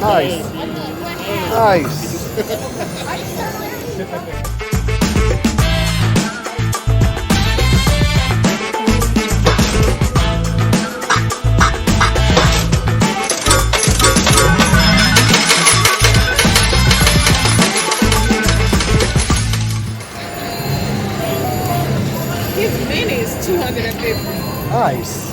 Nice. Nice. His mini is 250. Nice.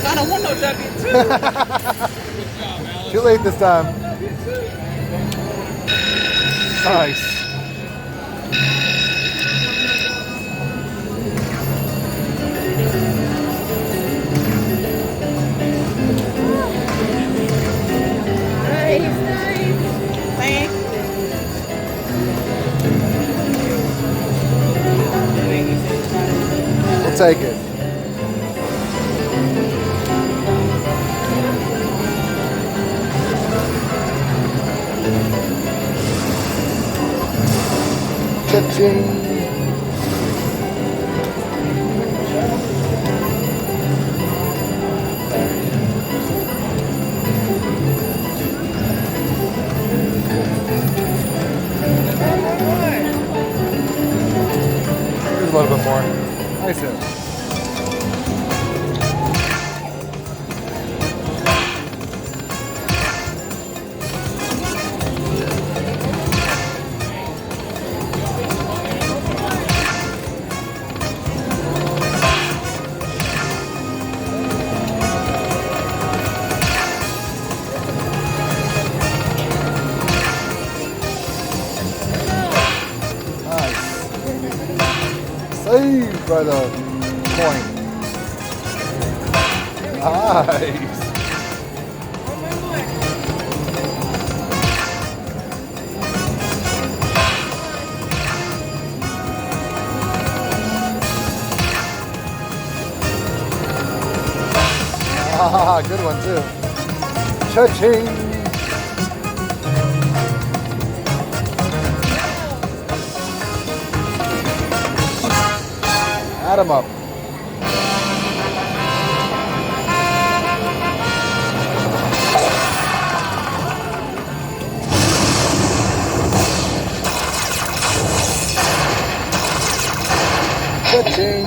I don't want no W2. Too late this time. Nice. Thank We'll take it. Cha-ching. Here's a little bit more. Nice hit. Saved by the coin. Nice. Ah, good one too. Cha-ching. Add them up. Cha-ching.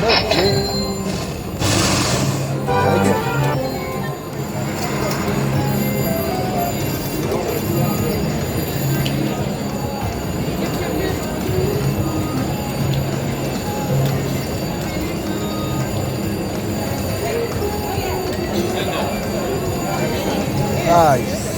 Cha-ching. Take it. Nice.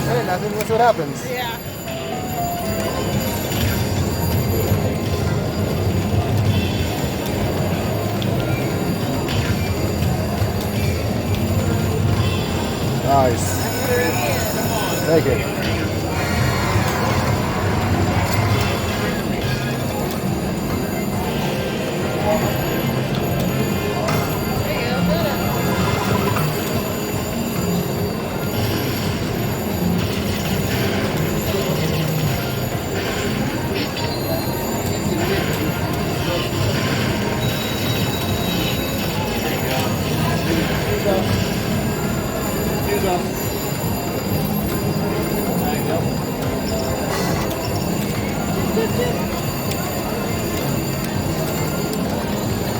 Hey, nothing. That's what happens. Yeah. Nice. Take it.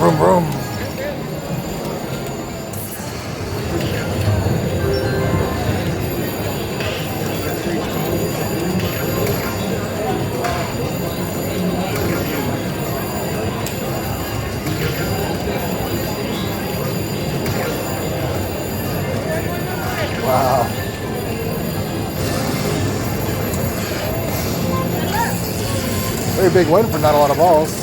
Vroom, vroom. Wow. Very big win for not a lot of balls.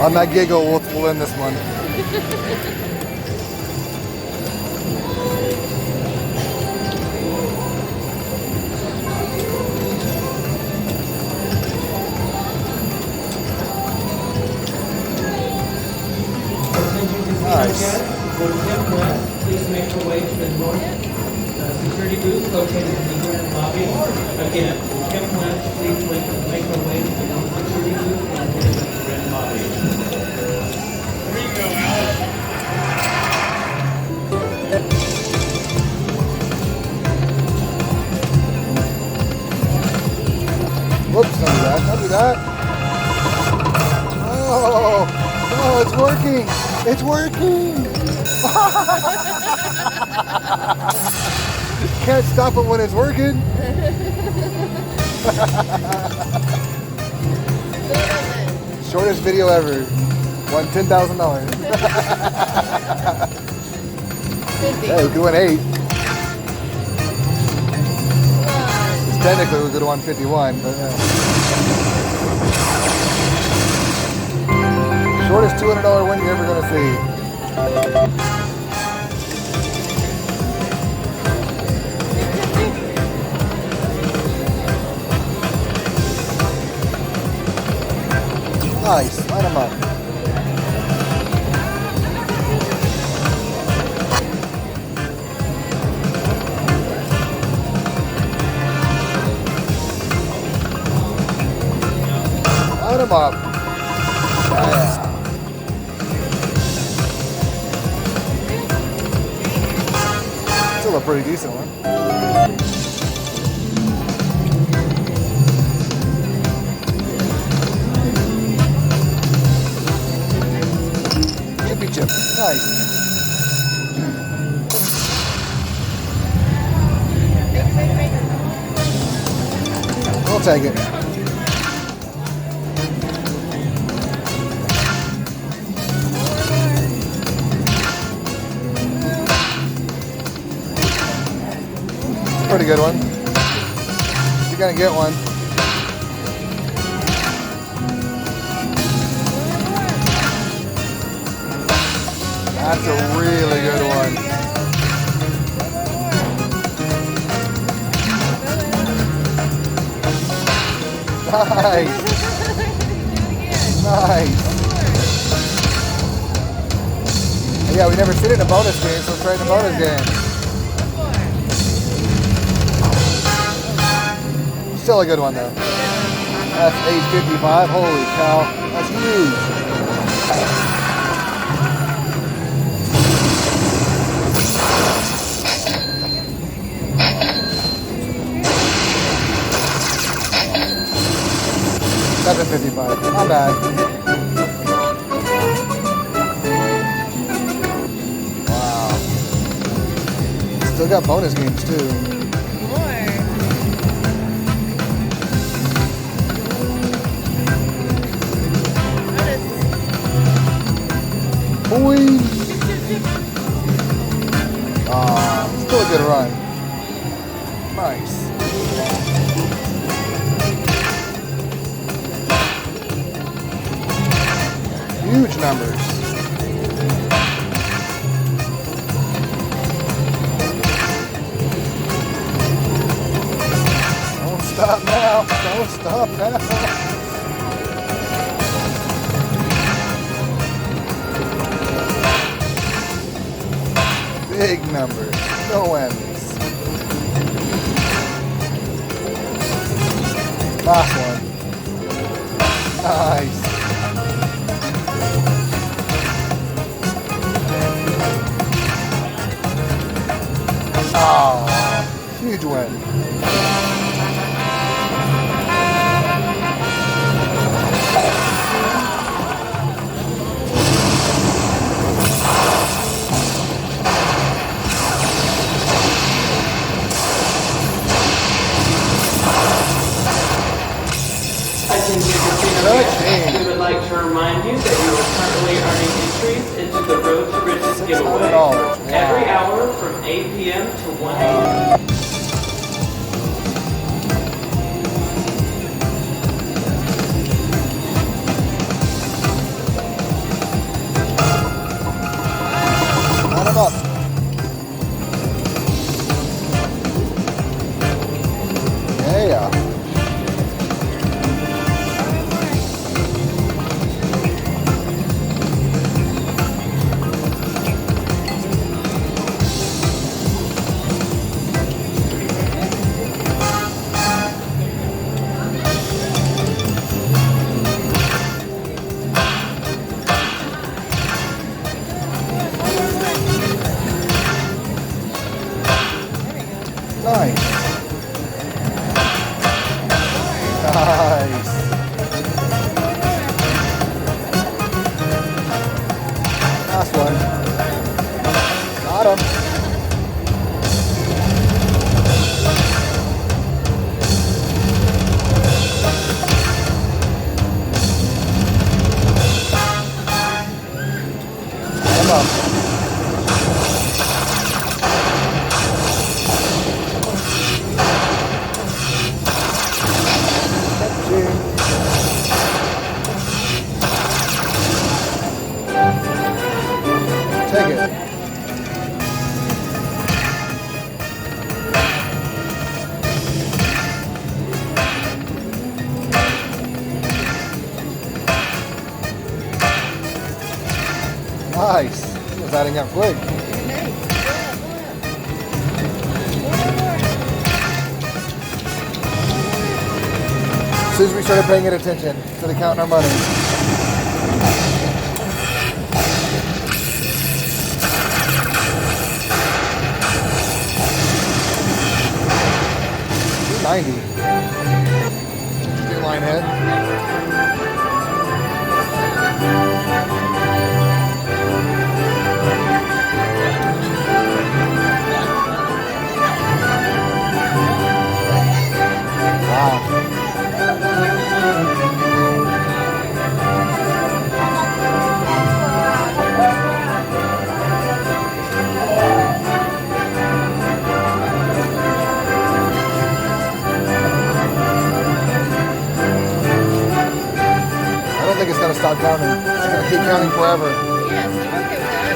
On that giggle, we'll end this one. Nice. For Tim West, please make your way to the north security booth located in the grand lobby. Again, Tim West, please make your way to the north security booth located in the grand lobby. There you go, Alex. Whoops, don't do that. Don't do that. Oh, oh, it's working. It's working. Can't stop it when it's working. Shortest video ever. Won $10,000. Hey, we could win 8. Technically, we could have won 51, but shortest $200 win you're ever going to see. Nice, line them up. Line them up. Yeah. Still a pretty decent one. Chippy chip. Nice. We'll take it. Pretty good one. You're gonna get one. That's a really good one. Nice. Nice. Yeah, we never seen it in a bonus game, so let's try it in a bonus game. Still a good one though. That's 855. Holy cow. That's huge. $755. Not bad. Wow. Still got bonus games too. Boing. Still a good run. Nice. Huge numbers. Don't stop now. Don't stop now. Big numbers, no ends. Last one. Nice. Oh, huge win. We would like to remind you that you are currently earning entries into the Road to Riches giveaway. Every hour from 8 p.m. to 1 a.m. Line them up. Yeah. Take it. Nice. It's adding up quick. As soon as we started paying attention to the counting our money. $2.90. Good line head. I don't think it's going to stop counting. It's going to keep counting forever. Yes, I'm okay with that.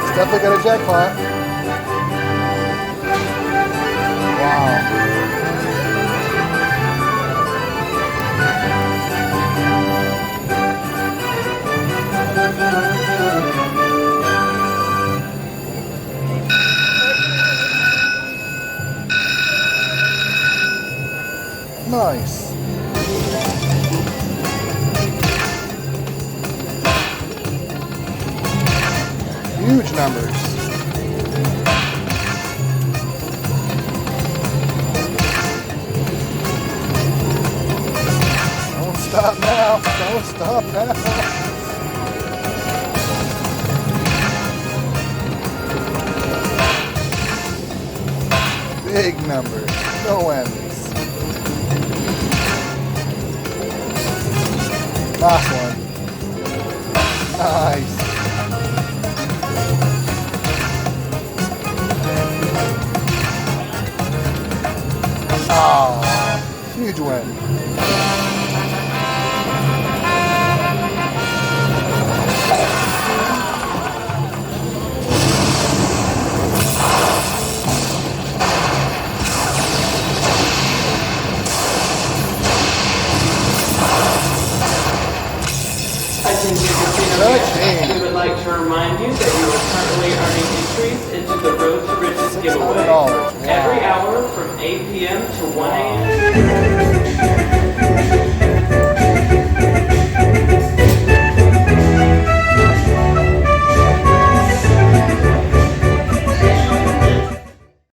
It's definitely got a jackpot. Wow. Nice. Huge numbers. Don't stop now. Don't stop now. Big numbers. No ends. Last one. Nice. Oh, huge win. We would like to remind you that you are currently earning entries into the Road to Riches giveaway. $600. Every hour from 8 p.m. to 1 a.m.